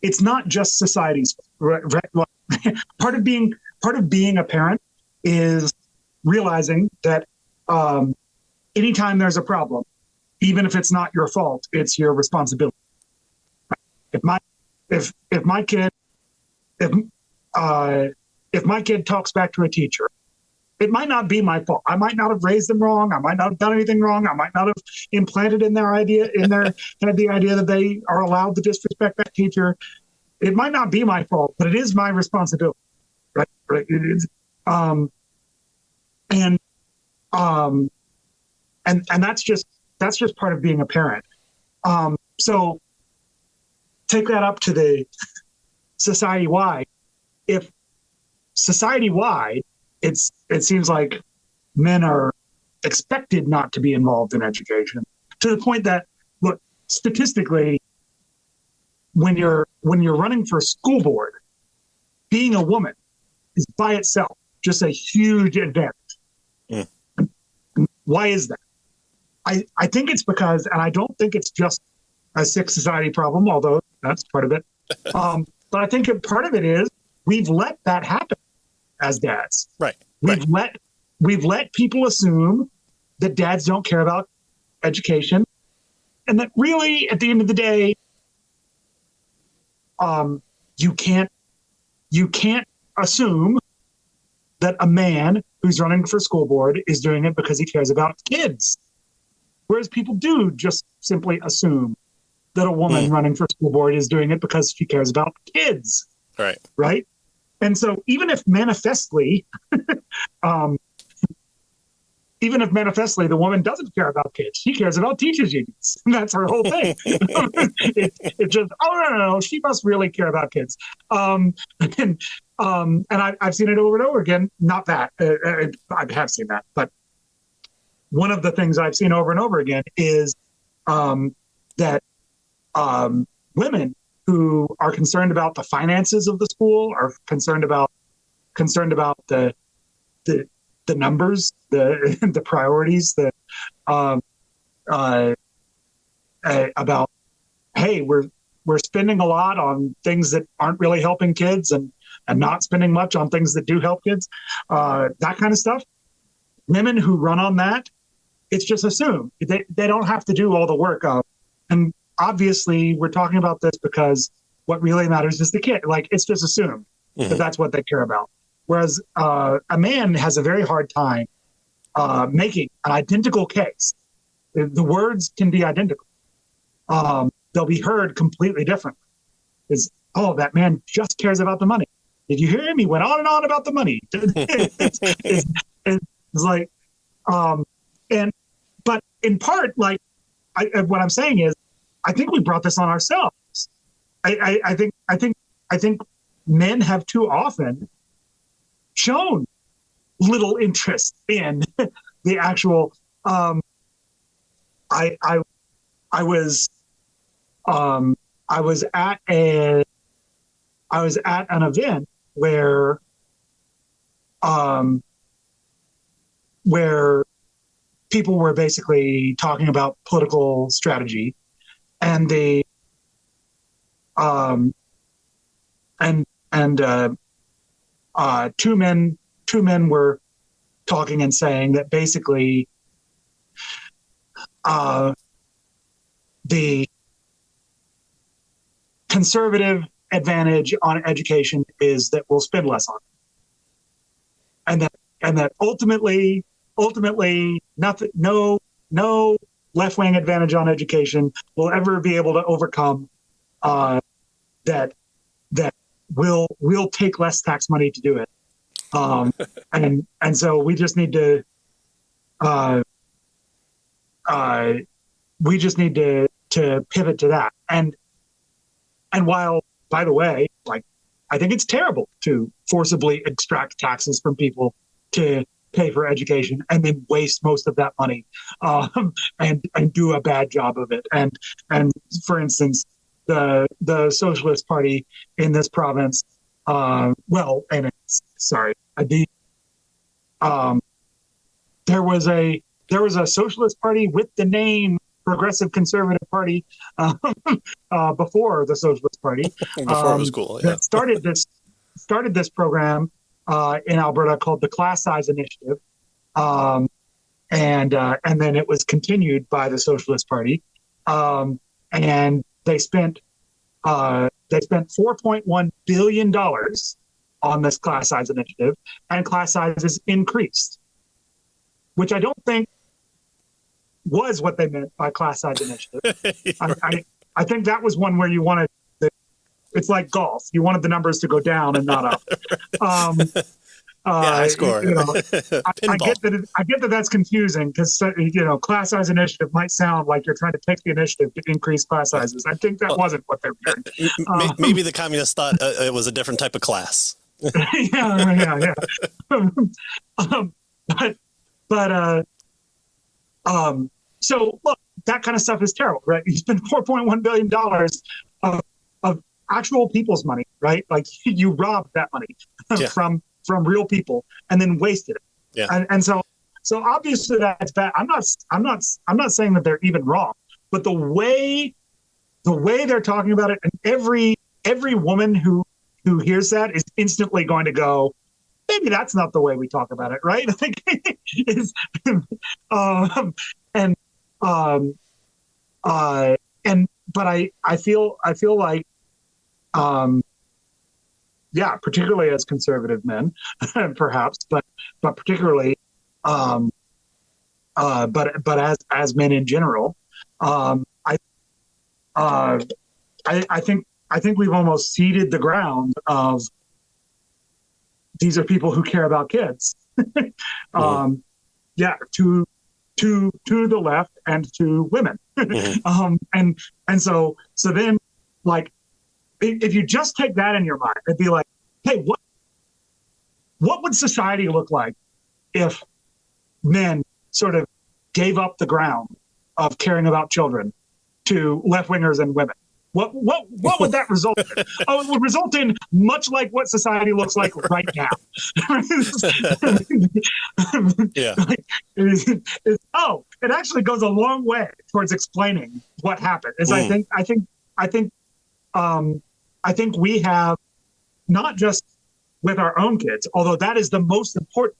it's not just society's part of being a parent is realizing that anytime there's a problem, even if it's not your fault, it's your responsibility. If my kid talks back to a teacher, it might not be my fault. I might not have raised them wrong. I might not have done anything wrong. I might not have implanted in their head the idea that they are allowed to disrespect that teacher. It might not be my fault, but it is my responsibility, right? It is, and that's just part of being a parent. So take that up to the society-wide. If society-wide, it seems like men are expected not to be involved in education, to the point that, look, statistically, when you're running for school board, being a woman is by itself just a huge advantage. Mm. Why is that? I think it's because, and I don't think it's just a sick society problem, although that's part of it. But I think part of it is we've let that happen as dads. Right. We've let people assume that dads don't care about education, and that really, at the end of the day, you can't assume that a man who's running for school board is doing it because he cares about kids. Whereas people do just simply assume that a woman running for school board is doing it because she cares about kids. Right. Right. And so even if manifestly, the woman doesn't care about kids, she cares about teachers' unions. And that's her whole thing. It's just, no, she must really care about kids. And I've seen it over and over again. Not that I have seen that, but one of the things I've seen over and over again is that women who are concerned about the finances of the school, are concerned about the numbers, the priorities, about, hey, we're spending a lot on things that aren't really helping kids and not spending much on things that do help kids, that kind of stuff. Women who run on that, it's just assumed. They don't have to do all the work of, and obviously we're talking about this because what really matters is the kid. Like, it's just assumed that that's what they care about. Whereas a man has a very hard time making an identical case. The words can be identical. They'll be heard completely differently. That man just cares about the money. Did you hear him? He went on and on about the money. It's like, but in part, like, what I'm saying is, I think we brought this on ourselves. I think men have too often shown little interest in the actual. I was at an event where people were basically talking about political strategy, and two men were talking and saying that basically the conservative advantage on education is that we'll spend less on it, and that ultimately nothing, no left-wing advantage on education will ever be able to overcome that we'll take less tax money to do it. And so we just need to pivot to that. And while, by the way, like, I think it's terrible to forcibly extract taxes from people to pay for education and then waste most of that money, and do a bad job of it. And for instance, the Socialist Party in this province, there was a Socialist Party with the name progressive conservative party before the Socialist Party. Before it was cool, yeah. That started this program in Alberta called the Class Size Initiative, and then it was continued by the Socialist Party, and they spent $4.1 billion on this class size initiative, and class sizes increased, which I don't think was what they meant by class size initiative. I think that was one where you wanted it's like golf. You wanted the numbers to go down and not up. I scored. I get that that's confusing because class size initiative might sound like you're trying to take the initiative to increase class sizes. I think that wasn't what they were doing. Maybe the communists thought it was a different type of class. yeah. So look, that kind of stuff is terrible, right? You spend $4.1 billion of actual people's money, right? Like you robbed that money from real people and then wasted it. Yeah. And so obviously that's bad. I'm not saying that they're even wrong, but the way they're talking about it, and every woman who hears that is instantly going to go, maybe that's not the way we talk about it, right? But I feel like particularly as conservative men, perhaps, but particularly, but as men in general, I think we've almost ceded the ground of these are people who care about kids. To the left and to women. And so then, like, if you just take that in your mind, it'd be like, hey, what would society look like if men sort of gave up the ground of caring about children to left-wingers and women? What would that result in? It would result in much like what society looks like right now. It actually goes a long way towards explaining what happened. I think we have, not just with our own kids, although that is the most important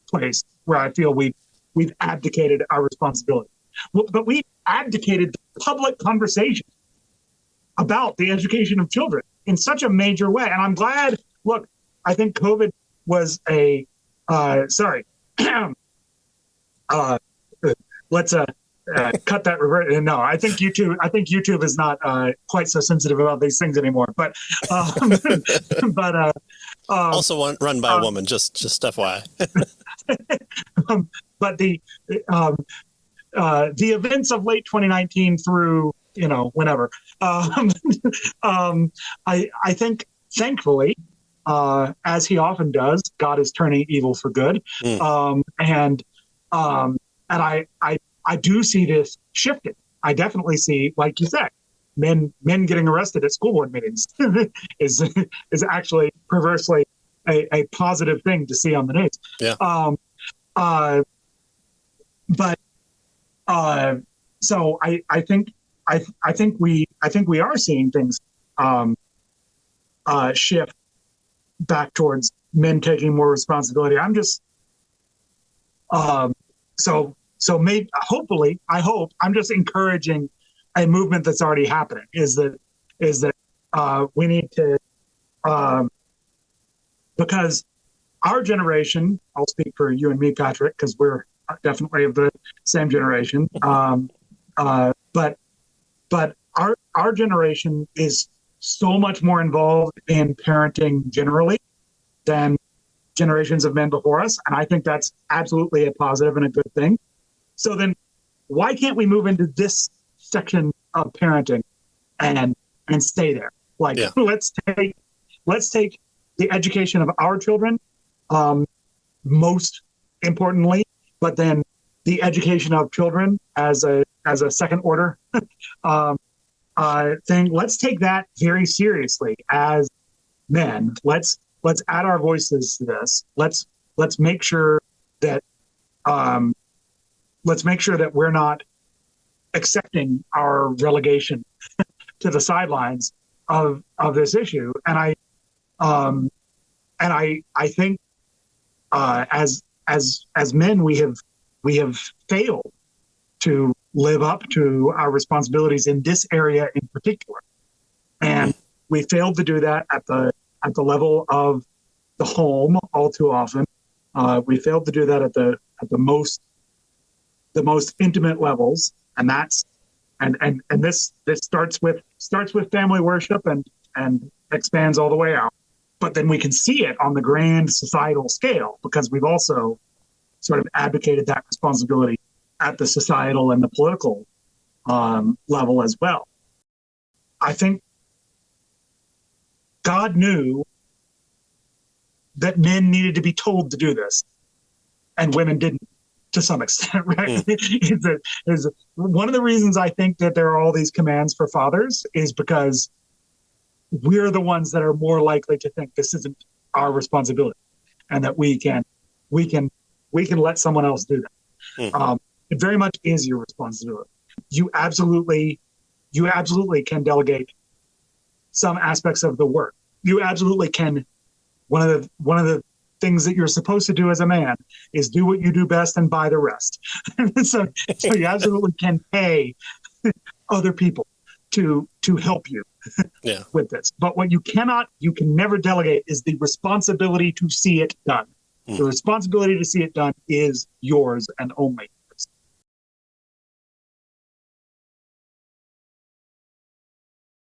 place where I feel we've abdicated our responsibility, but we abdicated the public conversation about the education of children in such a major way. And I'm glad, look, I think COVID was let's cut that revert. No, I think YouTube is not quite so sensitive about these things anymore. But also run by a woman, just FYI. But the events of late 2019 through whenever, I think, thankfully, as he often does, God is turning evil for good, and I do see this shifting. I definitely see, like you said, men getting arrested at school board meetings is actually perversely a positive thing to see on the news. Yeah. So I think we are seeing things shift back towards men taking more responsibility. I'm just hopefully, I hope I'm just encouraging a movement that's already happening. Is that we need to because our generation, I'll speak for you and me, Patrick, because we're definitely of the same generation. But our generation is so much more involved in parenting generally than generations of men before us. And I think that's absolutely a positive and a good thing. So then why can't we move into this section of parenting and stay there? Like, let's take the education of our children, most importantly, but then the education of children as a second order thing. Let's take that very seriously as men. Let's add our voices to this. Let's make sure that we're not accepting our relegation to the sidelines of this issue. And I think as men we have failed to live up to our responsibilities in this area in particular, and we failed to do that at the level of the home all too often. We failed to do that at the most intimate levels, and that's and this starts with family worship and expands all the way out. But then we can see it on the grand societal scale, because we've also sort of advocated that responsibility at the societal and the political level as well. I think God knew that men needed to be told to do this, and women didn't, to some extent, right? Is one of the reasons I think that there are all these commands for fathers is because we're the ones that are more likely to think this isn't our responsibility, and that we can let someone else do that. It very much is your responsibility. You absolutely can delegate some aspects of the work. You absolutely can. One of the things that you're supposed to do as a man is do what you do best and buy the rest. so you absolutely can pay other people to help you with this. But what you can never delegate is the responsibility to see it done. The responsibility to see it done is yours and only.